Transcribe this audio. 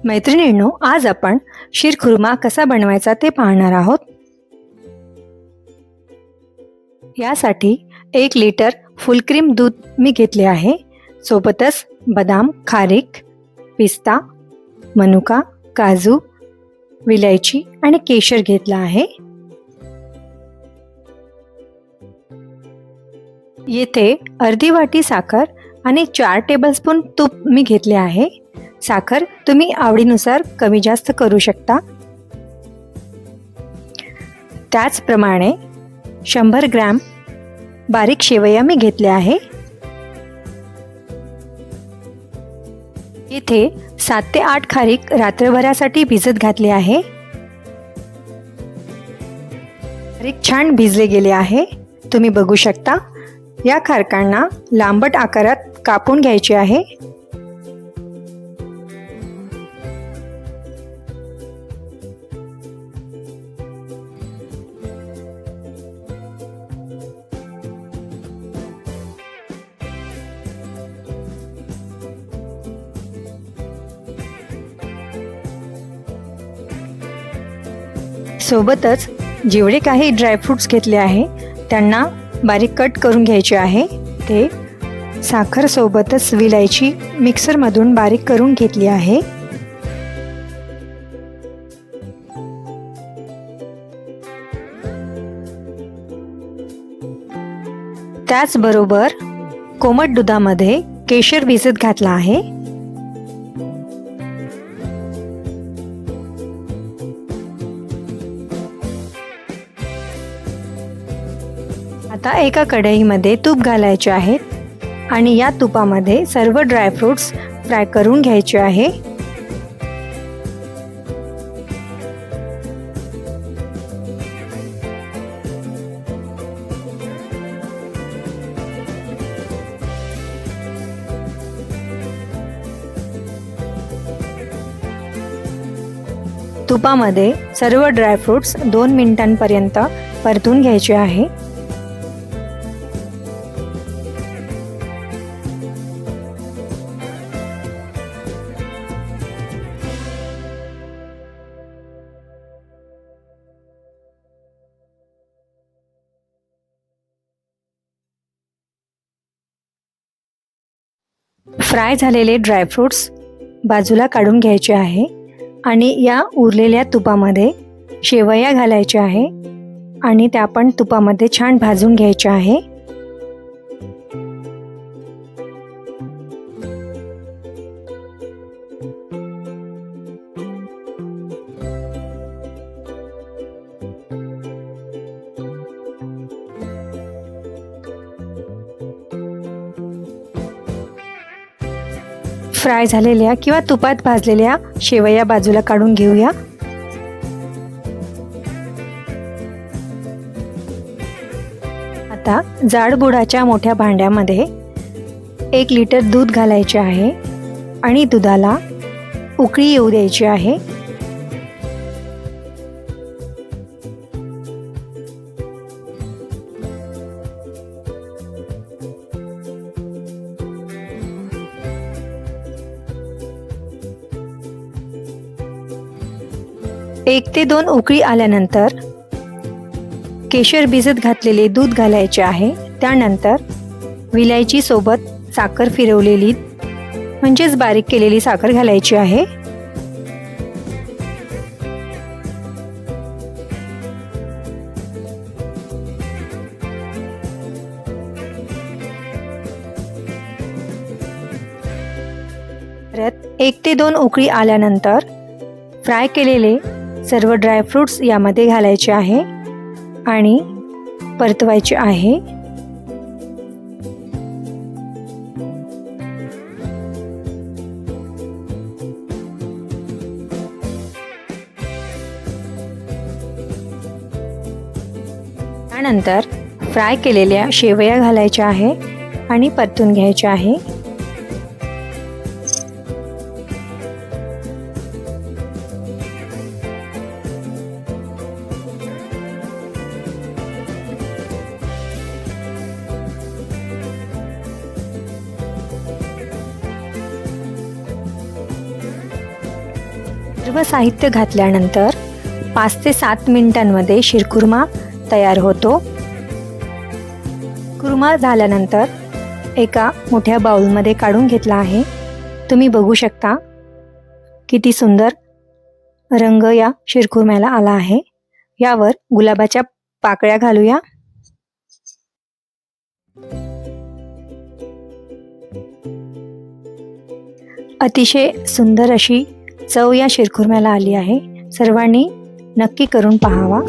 मैत्रिणींनो, आज आपण शीरखुर्मा कसा बनवायचा ते पाहणार आहोत. यासाठी 1 लिटर फुलक्रीम दूध मी घेतले आहे. सोबतच बदाम, खारीक, पिस्ता, मनुका, काजू, विलायची आणि केशर घेतला आहे. येथे अर्धी वाटी साखर आणि 4 टेबलस्पून तूप मी घेतले आहे. साखर तुम्ही आवडीनुसार कमी जास्त करू शकता. त्याचप्रमाणे 100 ग्रॅम बारीक शेवया मी घेतल्या आहे. येथे 7 ते 8 खारीक रात्रभरासाठी भिजत घातले आहे. खारीक छान भिजले गेले आहे. तुम्ही बघू शकता. या खारकांना लांबट आकारात कापून घ्यायचे आहे. सोबतच जेवढे काही ड्रायफ्रूट्स घेतले आहे त्यांना बारीक कट करून घ्यायचे आहे. ते साखर सोबतच विलायची मिक्सरमधून बारीक करून घेतली आहे. त्याचबरोबर कोमट दुधामध्ये केशर भिजत घातला आहे. आता एका कढईमध्ये तूप घालायचे आहेत आणि या तुपामध्ये सर्व ड्रायफ्रूट्स फ्राय करून घ्यायचे आहे. तुपामध्ये सर्व ड्रायफ्रूट्स 2 मिनिटांपर्यंत परतून घ्यायचे आहे. फ्राय झालेले ड्रायफ्रूट्स बाजूला काढून घ्यायचे आहे आणि या उरलेल्या तुपामध्ये शेवया घालायच्या आहे आणि त्या पण तुपामध्ये छान भाजून घ्यायच्या आहे. फ्राय झालेल्या किंवा तुपात भाजलेल्या शेवया बाजूला काढून घेऊया. आता जाडबुडाच्या मोठ्या भांड्यामध्ये 1 लिटर दूध घालायचे आहे आणि दुधाला उकळी येऊ द्यायची आहे. एक ते 2 उकळी आल्यानंतर केशर भिजत घातलेले दूध घालायचे आहे. त्यानंतर विलायची सोबत साखर फिरवलेली म्हणजेच बारीक केलेली साखर घालायची आहे. परत 1 ते 2 उकळी आल्यानंतर फ्राय केलेले सर्व ड्रायफ्रूट्स यामध्ये घालायचे आहे आणि परतवायचे आहे. त्यानंतर फ्राय केलेल्या शेवया घालायच्या आहे आणि परतून घ्यायच्या आहे. सर्व साहित्य घातल्यानंतर 5 ते 7 मिनिटांमध्ये शिरखुर्मा तयार होतो. कुर्मा झाल्यानंतर एका मोठ्या बाउलमध्ये काढून घेतला आहे. तुम्ही बघू शकता किती सुंदर रंग या शिरखुर्म्याला आला आहे. यावर गुलाबाच्या पाकळ्या घालूया. अतिशय सुंदर अशी चव या शिरखुर्म्याला आली आहे. सर्वांनी नक्की करून पाहावा.